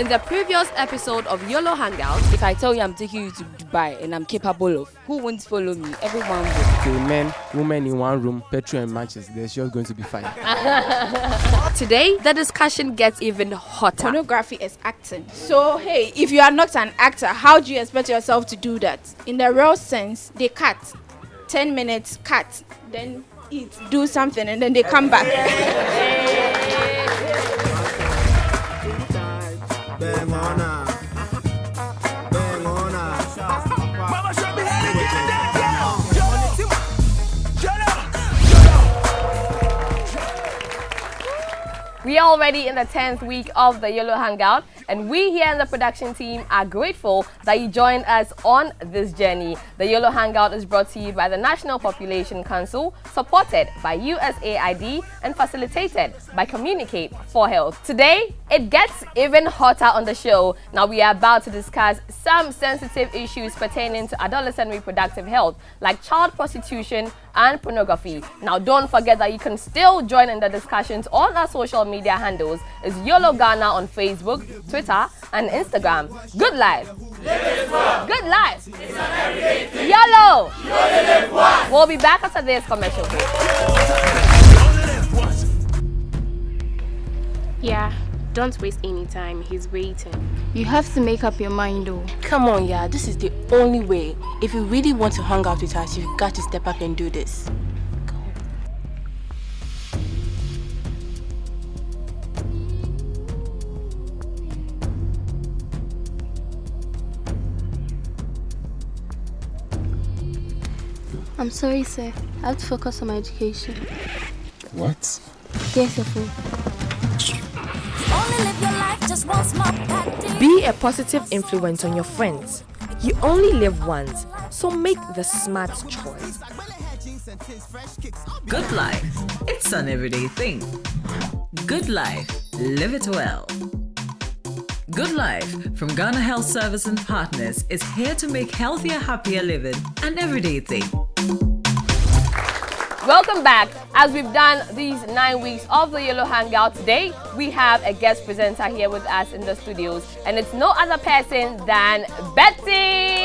In the previous episode of YOLO Hangout, if I tell you I'm taking you to Dubai and I'm capable of, who won't follow me? Everyone will. Okay, men, women in one room, petrol and matches, there's just going to be fine. Today, the discussion gets even hotter. Pornography is acting. So, hey, if you are not an actor, how do you expect yourself to do that? In the real sense, they cut. 10 minutes, cut. Then eat, do something, and then they come back. We are already in the 10th week of the YOLO Hangout, and we here in the production team are grateful that you joined us on this journey. The YOLO Hangout is brought to you by the National Population Council, supported by USAID and facilitated by Communicate for Health. Today, it gets even hotter on the show. Now we are about to discuss some sensitive issues pertaining to adolescent reproductive health, like child prostitution and pornography. Now don't forget that you can still join in the discussions on our social media handles. It's YOLO Ghana on Facebook, Twitter and Instagram. Good life. Good life. YOLO. We'll be back after this commercial break. Yeah, don't waste any time. He's waiting. You have to make up your mind though. Come on, yeah, this is the only way. If you really want to hang out with us, you've got to step up and do this. I'm sorry, sir. I have to focus on my education. What? Yes, your food. Be a positive influence on your friends. You only live once, so make the smart choice. Good life. It's an everyday thing. Good life. Live it well. Good Life from Ghana Health Service and Partners is here to make healthier, happier living an everyday thing. Welcome back. As we've done these 9 weeks of the YOLO Hangout, today we have a guest presenter here with us in the studios, and it's no other person than Betty.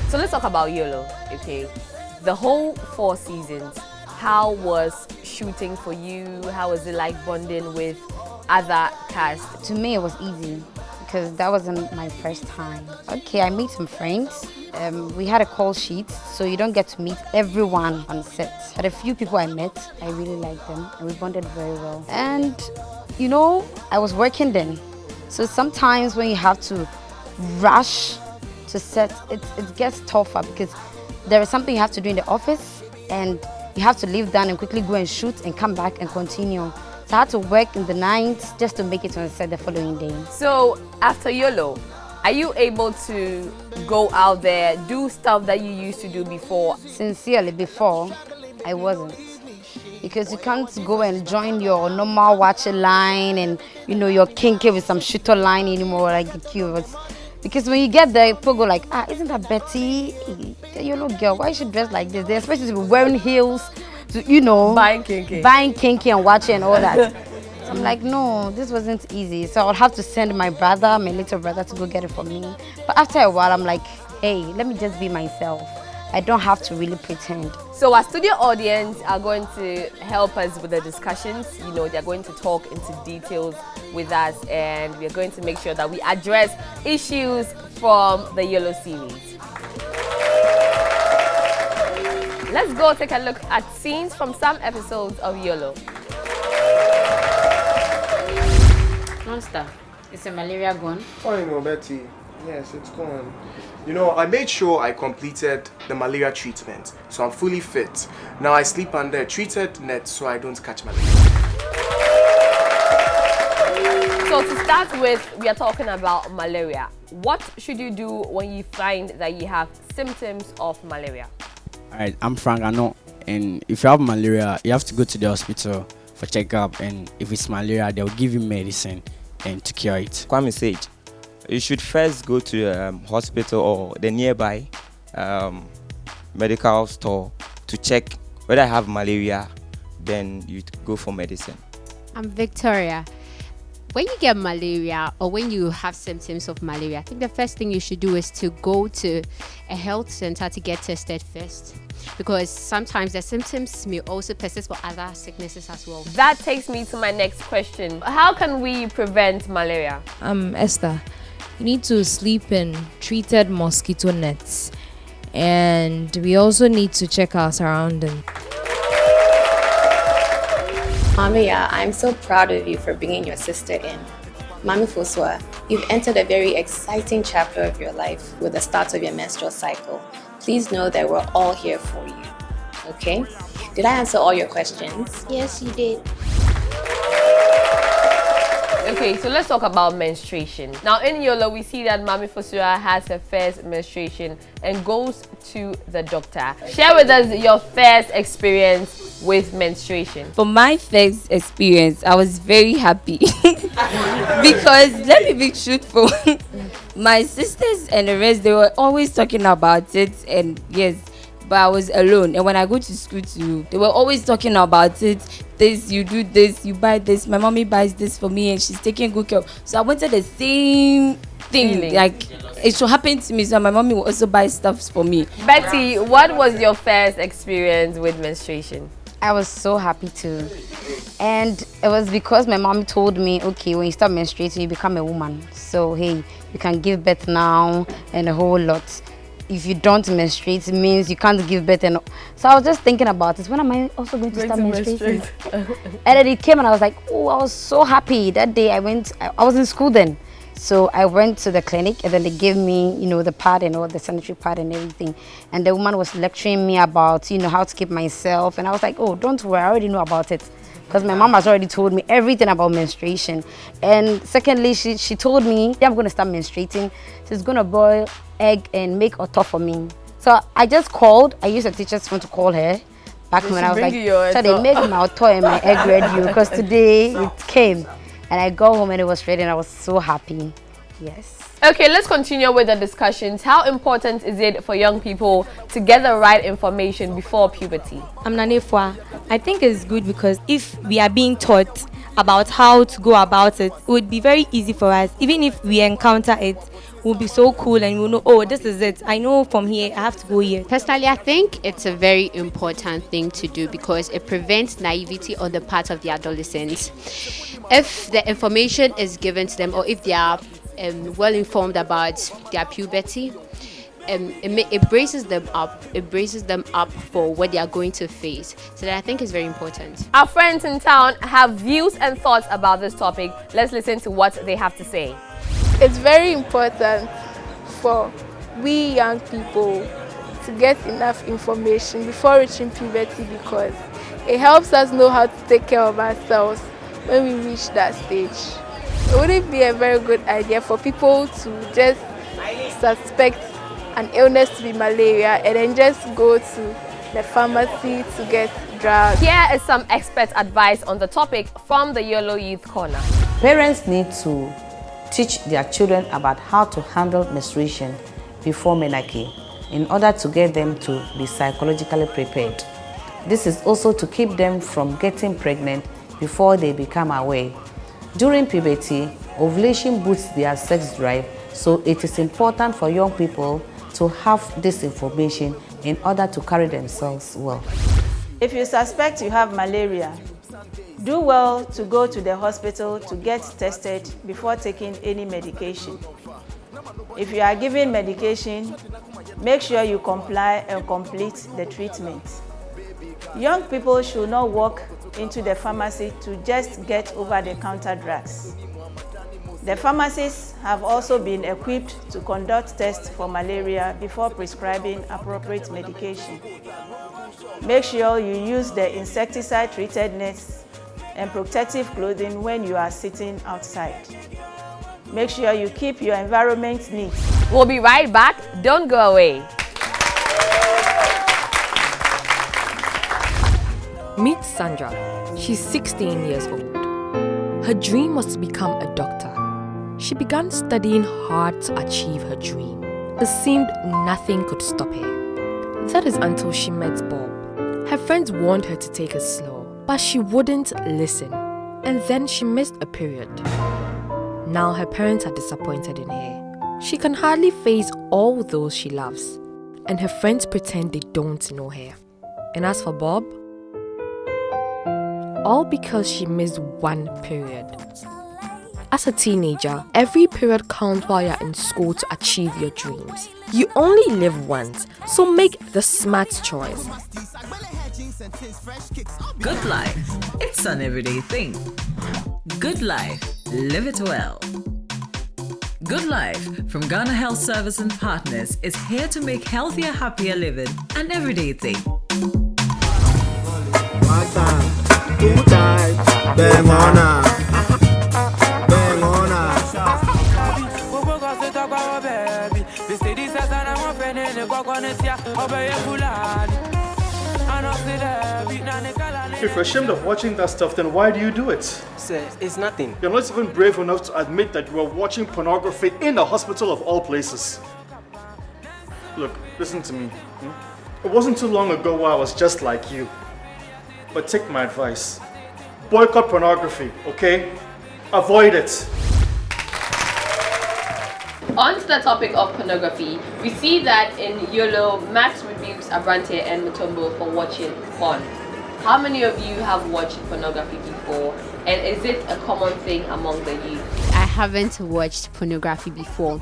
So let's talk about YOLO, okay? The whole 4 seasons. How was shooting for you? How was it like bonding with other cast? To me, it was easy because that wasn't my first time. Okay, I made some friends. We had a call sheet, so you don't get to meet everyone on set. But a few people I met, I really liked them, and we bonded very well. And, you know, I was working then. So sometimes when you have to rush to set, it gets tougher because there is something you have to do in the office, and you have to leave down and quickly go and shoot and come back and continue. So I had to work in the night just to make it on set the following day. So after YOLO, are you able to go out there, do stuff that you used to do before? Sincerely, before, I wasn't. Because you can't go and join your normal watching line and, you know, your kinky with some shooter line anymore like the cute. Because when you get there, people go like, isn't that Betty? The YOLO girl, why is she dressed like this? They're supposed to be wearing heels, to, you know. Buying kinky and watching and all that. So I'm like, no, this wasn't easy. So I'll have to send my little brother to go get it for me. But after a while, I'm like, hey, let me just be myself. I don't have to really pretend. So our studio audience are going to help us with the discussions. You know, they're going to talk into details with us, and we're going to make sure that we address issues from the YOLO series. Let's go take a look at scenes from some episodes of YOLO. Monster, is the malaria gone? Oh, you know, Betty. Yes, it's gone. You know, I made sure I completed the malaria treatment, so I'm fully fit. Now I sleep under a treated net so I don't catch malaria. So to start with, we are talking about malaria. What should you do when you find that you have symptoms of malaria? Alright, I'm Frank Ano, and if you have malaria, you have to go to the hospital for checkup, and if it's malaria, they'll give you medicine and to cure it. Kwame Sage, you should first go to the hospital or the nearby medical store to check whether I have malaria then you go for medicine. I'm Victoria. When you get malaria or when you have symptoms of malaria, I think the first thing you should do is to go to a health center to get tested first, because sometimes the symptoms may also persist for other sicknesses as well. That takes me to my next question. How can we prevent malaria? I'm Esther. You need to sleep in treated mosquito nets, and we also need to check our surroundings. Mamiya, I'm so proud of you for bringing your sister in. Mami Foswa, you've entered a very exciting chapter of your life with the start of your menstrual cycle. Please know that we're all here for you. Okay? Did I answer all your questions? Yes, you did. Okay, so let's talk about menstruation. Now in YOLO, we see that Mami Fosua has her first menstruation and goes to the doctor. Share with us your first experience with menstruation. For my first experience, I was very happy because let me be truthful. My sisters and the rest, they were always talking about it, and yes, but I was alone. And when I go to school too, they were always talking about it. This, you do this, you buy this. My mommy buys this for me, and she's taking good care of. So I wanted the same thing, like it should happen to me. So my mommy will also buy stuff for me. Betty, what was your first experience with menstruation? I was so happy too. And it was because my mom told me, okay, when you start menstruating, you become a woman. So, hey, you can give birth now and a whole lot. If you don't menstruate, it means you can't give birth. And so I was just thinking about this. When am I also going to start menstruating? And then it came and I was like, oh, I was so happy. That day I was in school then. So I went to the clinic and then they gave me, you know, the pad and all the sanitary pad and everything. And the woman was lecturing me about, you know, how to keep myself. And I was like, oh, don't worry, I already know about it. Because my mom has already told me everything about menstruation. And secondly, she told me, yeah, I'm going to start menstruating. She's going to boil egg and make oto for me. So I just called. I used a teacher's phone to call her. Back when I was like, so they make my oto and my egg ready because today it came. And I got home and it was ready and I was so happy. Yes. Okay, let's continue with the discussions. How important is it for young people to get the right information before puberty? I'm Nanefwa. I think it's good because if we are being taught about how to go about it, it would be very easy for us. Even if we encounter it, we'll be so cool and we'll know, oh, this is it. I know from here, I have to go here. Personally, I think it's a very important thing to do because it prevents naivety on the part of the adolescents. If the information is given to them or if they are well informed about their puberty, it braces them up. It braces them up for what they are going to face. So that I think is very important. Our friends in town have views and thoughts about this topic. Let's listen to what they have to say. It's very important for we young people to get enough information before reaching puberty because it helps us know how to take care of ourselves when we reach that stage. It wouldn't be a very good idea for people to just suspect an illness to be malaria and then just go to the pharmacy to get drugs. Here is some expert advice on the topic from the YOLO Youth Corner. Parents need to teach their children about how to handle menstruation before menarche in order to get them to be psychologically prepared. This is also to keep them from getting pregnant before they become aware. During puberty, ovulation boosts their sex drive, so it is important for young people to have this information in order to carry themselves well. If you suspect you have malaria, do well to go to the hospital to get tested before taking any medication. If you are given medication, make sure you comply and complete the treatment. Young people should not walk into the pharmacy to just get over-the-counter drugs. The pharmacists have also been equipped to conduct tests for malaria before prescribing appropriate medication. Make sure you use the insecticide-treated nets and protective clothing when you are sitting outside. Make sure you keep your environment neat. We'll be right back. Don't go away. Meet Sandra. She's 16 years old. Her dream was to become a doctor. She began studying hard to achieve her dream. It seemed nothing could stop her. That is until she met Bob. Her friends warned her to take it slow, But she wouldn't listen. And then she missed a period. Now her parents are disappointed in her. She can hardly face all those she loves. And her friends pretend they don't know her. And as for Bob, all because she missed one period. As a teenager, every period counts while you're in school to achieve your dreams. You only live once, so make the smart choice. Good life. It's an everyday thing. Good life. Live it well. Good Life from Ghana Health Service and Partners is here to make healthier, happier living an everyday thing. If you're ashamed of watching that stuff, then why do you do it? Sir, it's nothing. You're not even brave enough to admit that you were watching pornography in a hospital of all places. Look, listen to me. It wasn't too long ago where I was just like you. But take my advice. Boycott pornography, okay? Avoid it. On to the topic of pornography, we see that in YOLO, Max rebukes Abrante and Mutombo for watching porn. How many of you have watched pornography before? And is it a common thing among the youth? I haven't watched pornography before.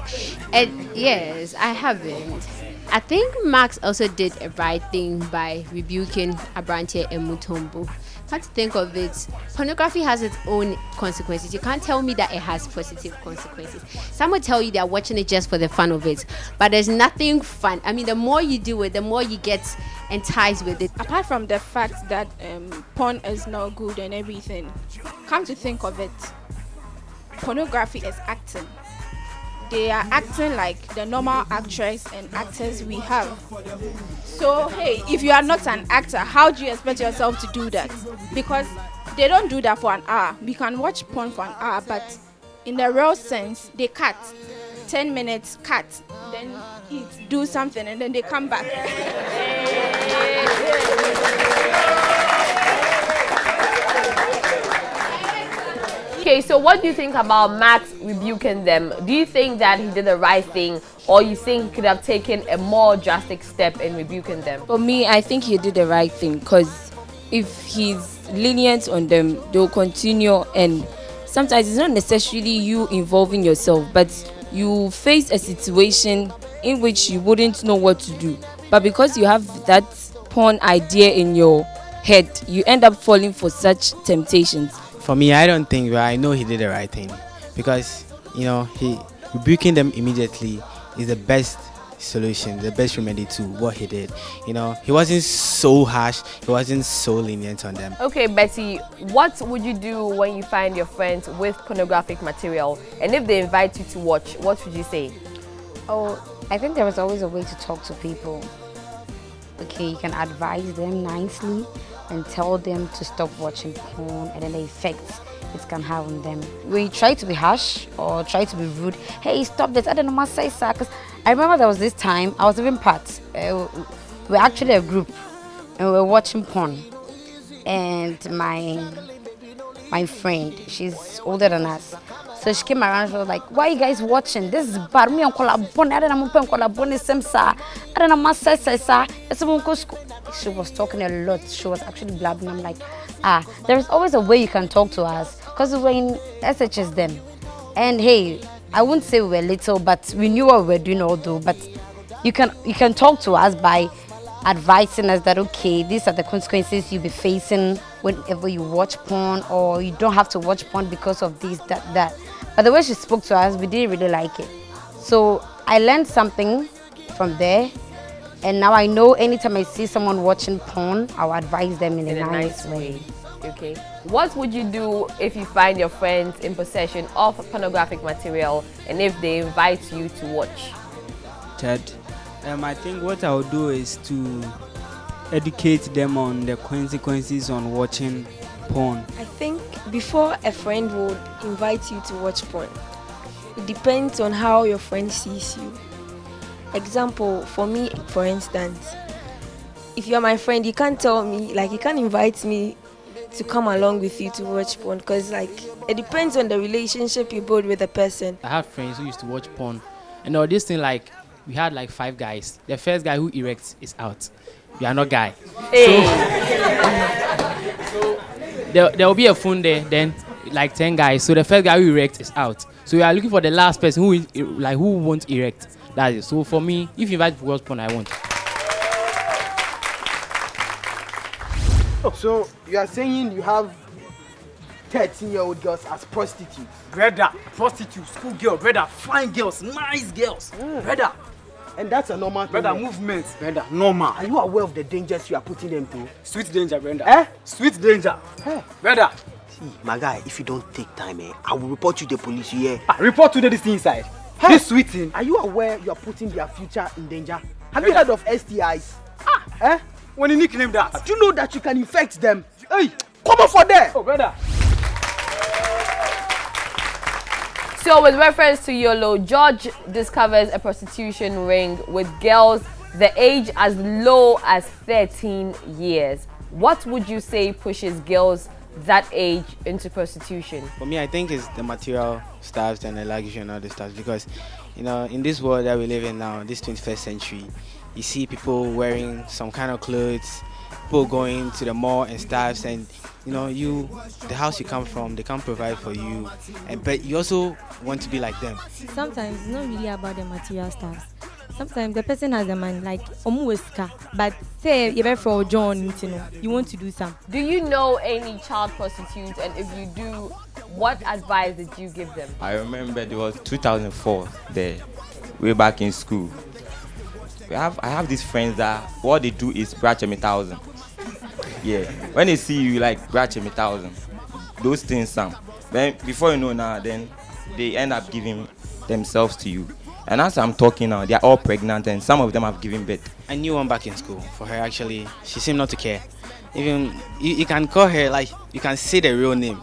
And yes, I haven't. I think Max also did a right thing by rebuking Abrante and Mutombo. Come to think of it, pornography has its own consequences. You can't tell me that it has positive consequences. Some will tell you they're watching it just for the fun of it, but there's nothing fun. I mean, the more you do it, the more you get enticed with it. Apart from the fact that porn is not good and everything, come to think of it, pornography is acting. They are acting like the normal actress and actors we have. So, hey, if you are not an actor, how do you expect yourself to do that? Because they don't do that for an hour. We can watch porn for an hour, but in the real sense, they cut. 10 minutes, cut. Then eat, do something, and then they come back. Okay, so what do you think about Max rebuking them? Do you think that he did the right thing, or you think he could have taken a more drastic step in rebuking them? For me, I think he did the right thing, because if he's lenient on them, they'll continue, and sometimes it's not necessarily you involving yourself, but you face a situation in which you wouldn't know what to do. But because you have that porn idea in your head, you end up falling for such temptations. For me, I don't think, but I know he did the right thing, because he rebuking them immediately is the best solution, the best remedy to what he did. He wasn't so harsh, he wasn't so lenient on them. Okay, Betty, what would you do when you find your friends with pornographic material, and if they invite you to watch, what would you say? Oh, I think there is always a way to talk to people. Okay, you can advise them nicely and tell them to stop watching porn, and then the effects it can have on them. When you try to be harsh or try to be rude, hey, stop this, I don't know what to say, sir. Because I remember there was this time, I was even part. We're actually a group, and we were watching porn. And my friend, she's older than us. So she came around, she was like, why are you guys watching? This is bad. Me and Kolabone, I don't know Kolabone, sir. I don't know what to say, sir. She was talking a lot. She was actually blabbing. I'm like, there is always a way you can talk to us, because we were in SHS then. And hey, I wouldn't say we were little, but we knew what we were doing although. But you can talk to us by advising us that, okay, these are the consequences you'll be facing whenever you watch porn, or you don't have to watch porn because of this, that. But the way she spoke to us, we didn't really like it. So I learned something from there. And now I know anytime I see someone watching porn, I'll advise them in a nice way. Okay. What would you do if you find your friends in possession of pornographic material, and if they invite you to watch? Ted, I think what I would do is to educate them on the consequences on watching porn. I think before a friend would invite you to watch porn, it depends on how your friend sees you. Example, for me, for instance, if you're my friend, you can't tell me, like you can't invite me to come along with you to watch porn, because like it depends on the relationship you build with the person. I had friends who used to watch porn, and all this thing like we had like 5 guys. The first guy who erects is out. We are not guy. Hey. So there will be a phone there, then like 10 guys. So the first guy who erects is out. So we are looking for the last person who won't erect. That's it. So for me, if you invite me to watch porn, I won't. So you are saying you have 13-year-old girls as prostitutes? Brother, prostitutes, school girl, brother, fine girls, nice girls, brother. And that's a normal thing. Brother, movement, brother, normal. Are you aware of the dangers you are putting them through? Sweet danger, brother. Eh? Sweet danger. Hey. Brother. See, my guy, if you don't take time, I will report you to the police, you hear? Report to this thing inside. Hey. This sweet thing. Are you aware you are putting their future in danger? Have you heard of STIs? Eh? When you nickname that? Do you know that you can infect them? Hey, come on for there! Oh, brother. So with reference to YOLO, George discovers a prostitution ring with girls the age as low as 13 years. What would you say pushes girls that age into prostitution? For me, I think it's the material stuff and the luxury and all the stuff, because you know, in this world that we live in now, this 21st century, you see people wearing some kind of clothes, people going to the mall and stuff, and you know, the house you come from, they can't provide for you, but you also want to be like them. Sometimes it's not really about the material stuff. Sometimes the person has a man like Omuweska, but say you're for John, you want to do something. Do you know any child prostitutes, and if you do, what advice did you give them? I remember it was 2004 there, way back in school. I have these friends that what they do is brach me 1,000. Yeah, when they see you like brach me 1,000, those things some. Then before you know now, then they end up giving themselves to you. And as I'm talking now, they are all pregnant and some of them have given birth. I knew one back in school. For her, actually, she seemed not to care. Even you can call her, like, you can say the real name.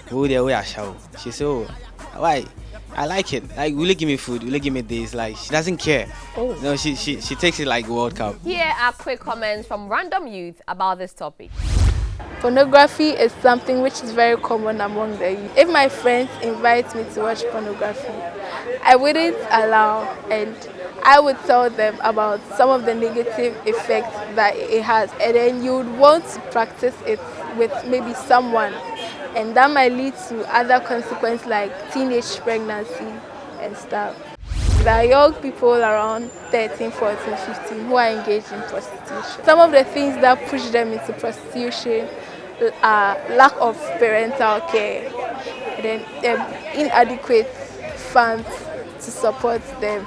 She said, oh, why? I like it. Like, will you give me food? Will you give me this? Like, she doesn't care. Oh. No, she takes it like World Cup. Here are quick comments from random youth about this topic. Pornography is something which is very common among the youth. If my friends invite me to watch pornography, I wouldn't allow, and I would tell them about some of the negative effects that it has, and then you would want to practice it with maybe someone, and that might lead to other consequences like teenage pregnancy and stuff. There are young people around 13, 14, 15 who are engaged in prostitution. Some of the things that push them into prostitution are lack of parental care, and then inadequate funds to support them,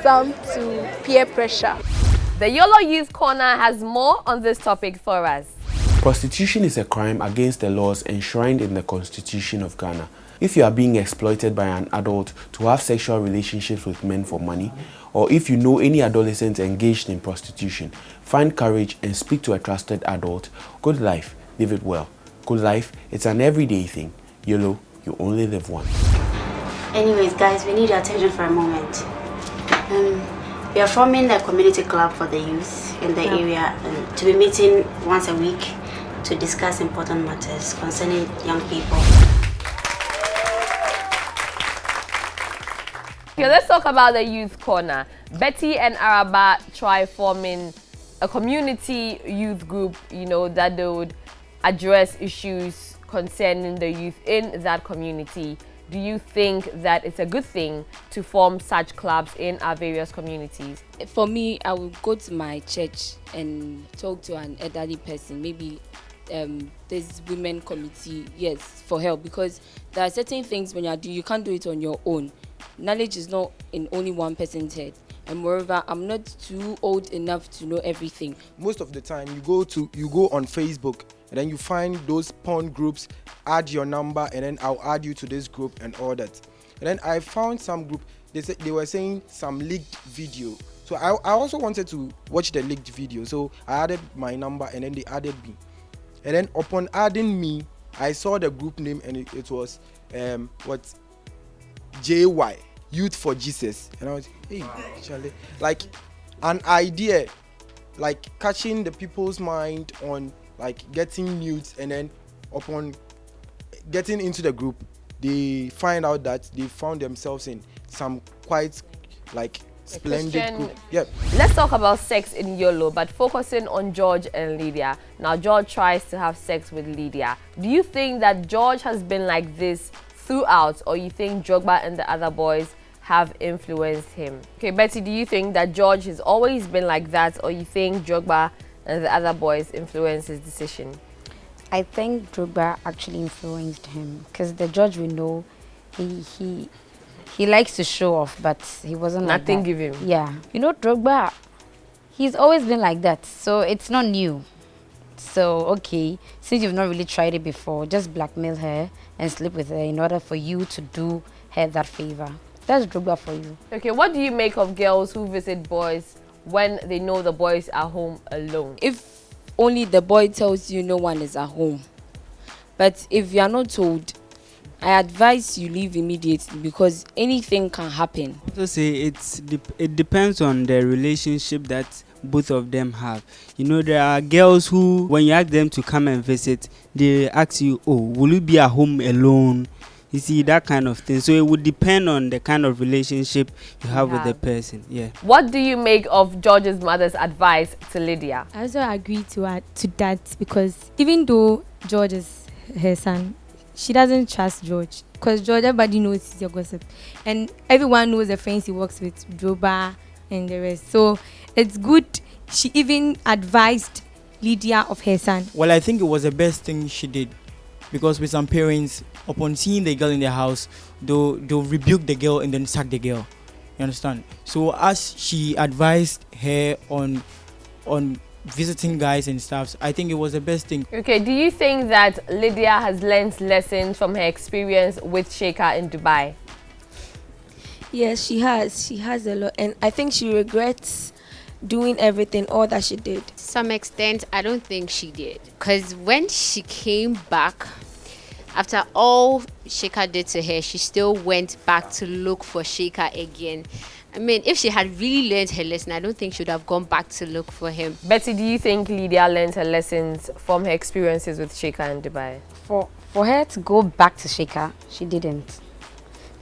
some to peer pressure. The YOLO Youth Corner has more on this topic for us. Prostitution is a crime against the laws enshrined in the Constitution of Ghana. If you are being exploited by an adult to have sexual relationships with men for money, or if you know any adolescents engaged in prostitution, find courage and speak to a trusted adult. Good life, live it well. Good life, it's an everyday thing. YOLO, you only live once. Anyways, guys, we need your attention for a moment. We are forming a community club for the youth in the area to be meeting once a week to discuss important matters concerning young people. Okay, let's talk about the Youth Corner. Betty and Araba try forming a community youth group, you know, that they would address issues concerning the youth in that community. Do you think that it's a good thing to form such clubs in our various communities? For me, I will go to my church and talk to an elderly person, maybe this women committee, yes, for help, because there are certain things when you can't do it on your own. Knowledge is not in only one person's head, and moreover, I'm not too old enough to know everything. Most of the time, you go on Facebook and then you find those porn groups, add your number, and then I'll add you to this group and all that. And then I found some group, they were saying some leaked video. So I also wanted to watch the leaked video. So I added my number and then they added me. And then upon adding me, I saw the group name and it was JY, Youth for Jesus. And I was, hey, Charlie, like an idea, like catching the people's mind on like getting nudes and then upon getting into the group, they find out that they found themselves in some quite like splendid Christian- group. Yep. Let's talk about sex in YOLO, but focusing on George and Lydia. Now, George tries to have sex with Lydia. Do you think that George has been like this throughout, or you think Drogba and the other boys have influenced him? Okay, Betty, do you think that George has always been like that, or you think Drogba and the other boys influenced his decision? I think Drogba actually influenced him because the George we know, he likes to show off, but he wasn't like Nothing that. give him. Yeah, you know Drogba, he's always been like that, so it's not new. So okay, since you've not really tried it before, just blackmail her and sleep with her in order for you to do her that favor. That's Drogba for you. Okay, what do you make of girls who visit boys when they know the boys are home alone? If only the boy tells you no one is at home. But if you are not told, I advise you leave immediately because anything can happen. So say it depends on the relationship that both of them have. You know, there are girls who, when you ask them to come and visit, they ask you, oh, will you be at home alone? You see, that kind of thing. So it would depend on the kind of relationship you have with the person. Yeah. What do you make of George's mother's advice to Lydia? I also agree to that because even though George is her son, she doesn't trust George because George, everybody knows he's your gossip, and everyone knows the friends he works with, Droba and the rest. So it's good. She even advised Lydia of her son. Well, I think it was the best thing she did, because with some parents, upon seeing the girl in their house, they'll rebuke the girl and then sack the girl. You understand? So as she advised her on visiting guys and stuff, I think it was the best thing. Okay, do you think that Lydia has learned lessons from her experience with Sheikha in Dubai? Yes, she has. She has a lot. And I think she regrets doing everything, all that she did. To some extent, I don't think she did. Because when she came back, after all Sheikha did to her, she still went back to look for Sheikha again. I mean, if she had really learned her lesson, I don't think she would have gone back to look for him. Betty, do you think Lydia learned her lessons from her experiences with Sheikha in Dubai? For her to go back to Sheikha, she didn't.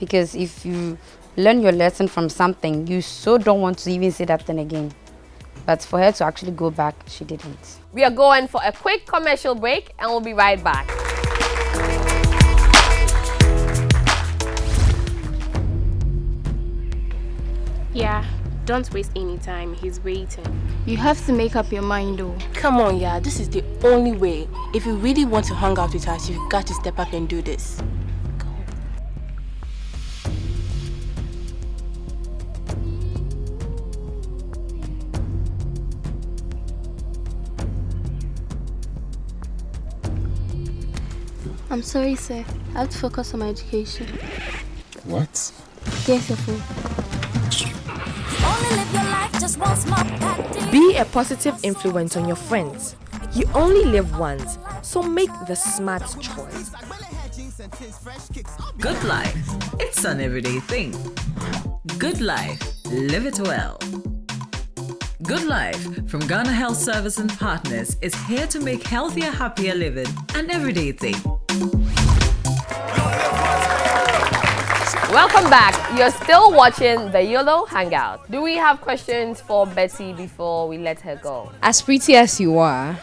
Because if you learn your lesson from something, you so don't want to even say that thing again. But for her to actually go back, she didn't. We are going for a quick commercial break and we'll be right back. Yeah, don't waste any time. He's waiting. You have to make up your mind though. Come on, yeah, this is the only way. If you really want to hang out with us, you've got to step up and do this. I'm sorry, sir. I have to focus on my education. What? Here's your phone. Be a positive influence on your friends. You only live once, so make the smart choice. Good life. It's an everyday thing. Good life. Live it well. Good Life from Ghana Health Service and Partners is here to make healthier, happier living an everyday thing. Welcome back. You're still watching the YOLO Hangout. Do we have questions for Betty before we let her go? As pretty as you are,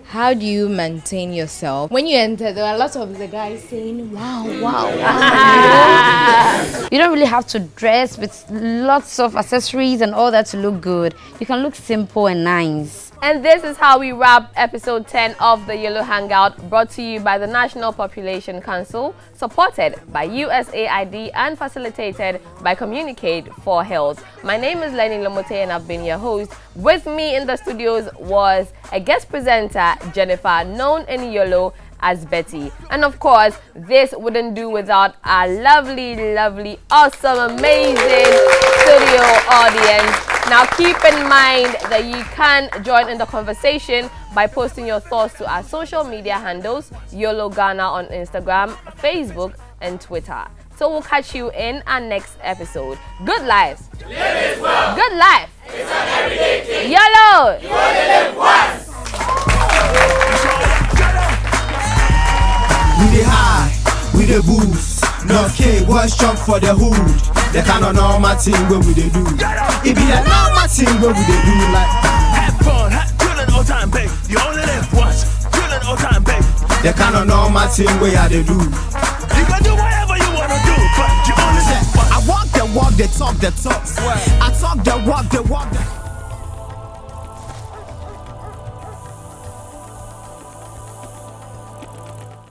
how do you maintain yourself? When you enter, there are lots of the guys saying, wow, wow, wow. You don't really have to dress with lots of accessories and all that to look good. You can look simple and nice. And this is how we wrap episode 10 of the YOLO Hangout, brought to you by the National Population Council, supported by USAID and facilitated by Communicate for Health. My name is Lenny Lomote and I've been your host. With me in the studios was a guest presenter, Jennifer, known in YOLO as Betty. And of course, this wouldn't do without our lovely, lovely, awesome, amazing studio audience. Now keep in mind that you can join in the conversation by posting your thoughts to our social media handles, YOLO Ghana on Instagram, Facebook, and Twitter. So we'll catch you in our next episode. Good life. Live it well. Good life. It's an everyday thing. YOLO. You only live once. We the high, we the boost. No K, what's shop for the hood? The kind of normal thing where we they do. It be the normal thing where we they do like. Have fun, chillin' all time, babe. You only live once, chillin' all time, babe. The kind of normal thing where they do. You can do whatever you wanna do, but you only live once. I walk the walk, they talk the talk. I talk the walk, they walk the